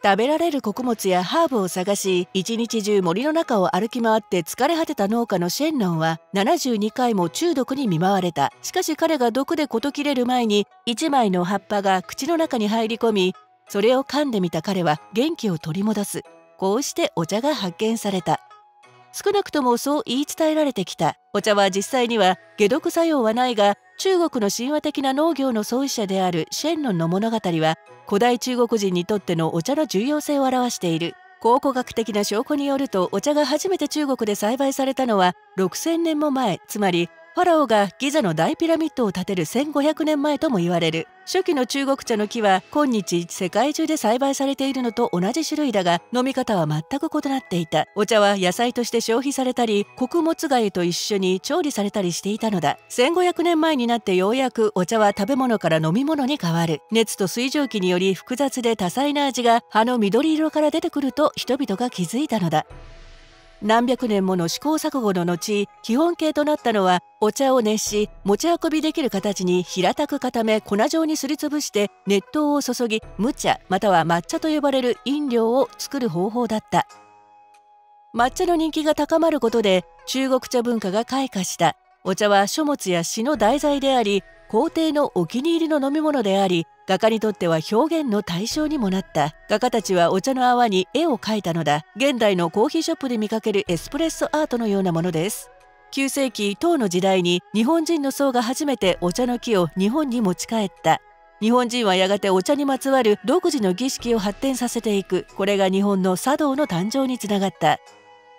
食べられる穀物やハーブを探し、一日中森の中を歩き回って疲れ果てた農家のシェンロンは72回も中毒に見舞われた。しかし彼が毒で事切れる前に1枚の葉っぱが口の中に入り込み、それを噛んでみた彼は元気を取り戻す。こうしてお茶が発見された。少なくともそう言い伝えられてきた。お茶は実際には解毒作用はないが、中国の神話的な農業の創始者であるシェンロンの物語は古代中国人にとってのお茶の重要性を表している。考古学的な証拠によると、お茶が初めて中国で栽培されたのは6000年も前、つまりファラオがギザの大ピラミッドを建てる1500年前とも言われる。初期の中国茶の木は今日世界中で栽培されているのと同じ種類だが、飲み方は全く異なっていた。お茶は野菜として消費されたり、穀物貝と一緒に調理されたりしていたのだ。1500年前になってようやくお茶は食べ物から飲み物に変わる。熱と水蒸気により複雑で多彩な味が葉の緑色から出てくると人々が気づいたのだ。何百年もの試行錯誤の後、基本形となったのは、お茶を熱し持ち運びできる形に平たく固め粉状にすりつぶして熱湯を注ぎ、無茶または抹茶と呼ばれる飲料を作る方法だった。抹茶の人気が高まることで中国茶文化が開花した。お茶は書物や詩の題材であり、皇帝のお気に入りの飲み物であり、画家にとっては表現の対象にもなった。画家たちはお茶の泡に絵を描いたのだ。現代のコーヒーショップで見かけるエスプレッソアートのようなものです。9世紀唐の時代に日本人の僧が初めてお茶の木を日本に持ち帰った。日本人はやがてお茶にまつわる独自の儀式を発展させていく。これが日本の茶道の誕生につながった。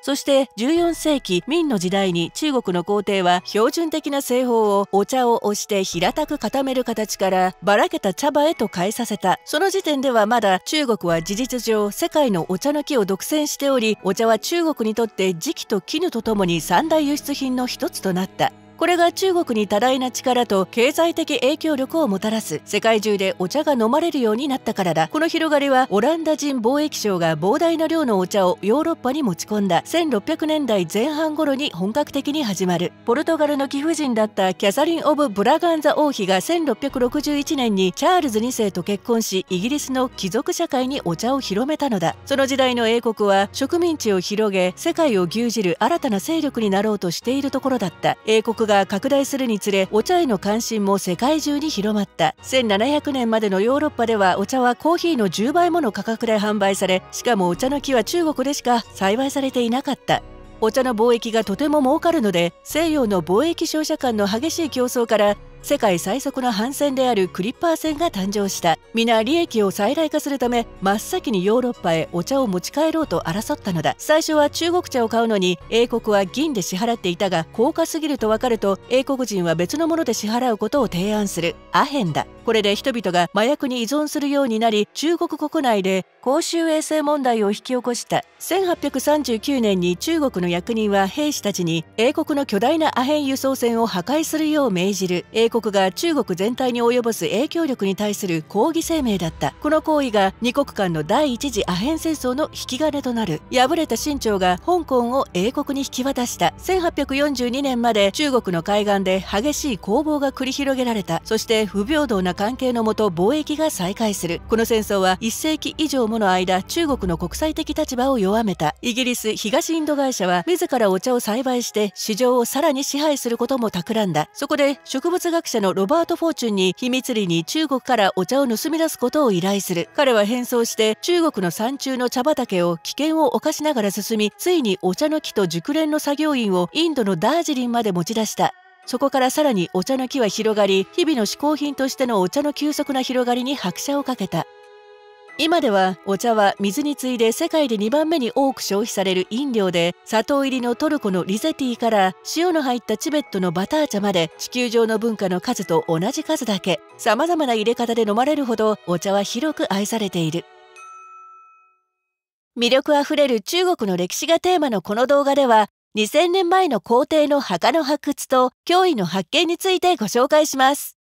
そして14世紀明の時代に中国の皇帝は標準的な製法をお茶を押して平たく固める形からばらけた茶葉へと変えさせた。その時点ではまだ中国は事実上世界のお茶の木を独占しており、お茶は中国にとって磁器と絹とともに三大輸出品の一つとなった。これが中国に多大な力と経済的影響力をもたらす。世界中でお茶が飲まれるようになったからだ。この広がりはオランダ人貿易商が膨大な量のお茶をヨーロッパに持ち込んだ1600年代前半頃に本格的に始まる。ポルトガルの貴婦人だったキャサリン・オブ・ブラガンザ王妃が1661年にチャールズ2世と結婚し、イギリスの貴族社会にお茶を広めたのだ。その時代の英国は植民地を広げ、世界を牛耳る新たな勢力になろうとしているところだった。英国が拡大するにつれ、お茶への関心も世界中に広まった。1700年までのヨーロッパではお茶はコーヒーの10倍もの価格で販売され、しかもお茶の木は中国でしか栽培されていなかった。お茶の貿易がとても儲かるので、西洋の貿易商社間の激しい競争から世界最速の帆船であるクリッパー船が誕生した。皆利益を最大化するため真っ先にヨーロッパへお茶を持ち帰ろうと争ったのだ。最初は中国茶を買うのに英国は銀で支払っていたが、高価すぎると分かると英国人は別のもので支払うことを提案する。アヘンだ。これで人々が麻薬に依存するようになり、中国国内で公衆衛生問題を引き起こした。1839年に中国の役人は兵士たちに英国の巨大なアヘン輸送船を破壊するよう命じる。英国が中国全体に及ぼす影響力に対する抗議声明だった。この行為が二国間の第一次アヘン戦争の引き金となる。敗れた清朝が香港を英国に引き渡した。1842年まで中国の海岸で激しい攻防が繰り広げられた。そして不平等な関係のもと貿易が再開する。この戦争は1世紀以上もの間中国の国際的立場を弱めた。イギリス東インド会社は自らお茶を栽培して市場をさらに支配することも企んだ。そこで植物学者のロバート・フォーチュンに秘密裏に中国からお茶を盗み出すことを依頼する。彼は変装して中国の山中の茶畑を危険を冒しながら進み、ついにお茶の木と熟練の作業員をインドのダージリンまで持ち出した。そこからさらにお茶の木は広がり、日々の嗜好品としてのお茶の急速な広がりに拍車をかけた。今ではお茶は水に次いで世界で2番目に多く消費される飲料で、砂糖入りのトルコのリゼティから塩の入ったチベットのバター茶まで、地球上の文化の数と同じ数だけ様々な入れ方で飲まれるほどお茶は広く愛されている。魅力あふれる中国の歴史がテーマのこの動画では、2000年前の皇帝の墓の発掘と驚異の発見についてご紹介します。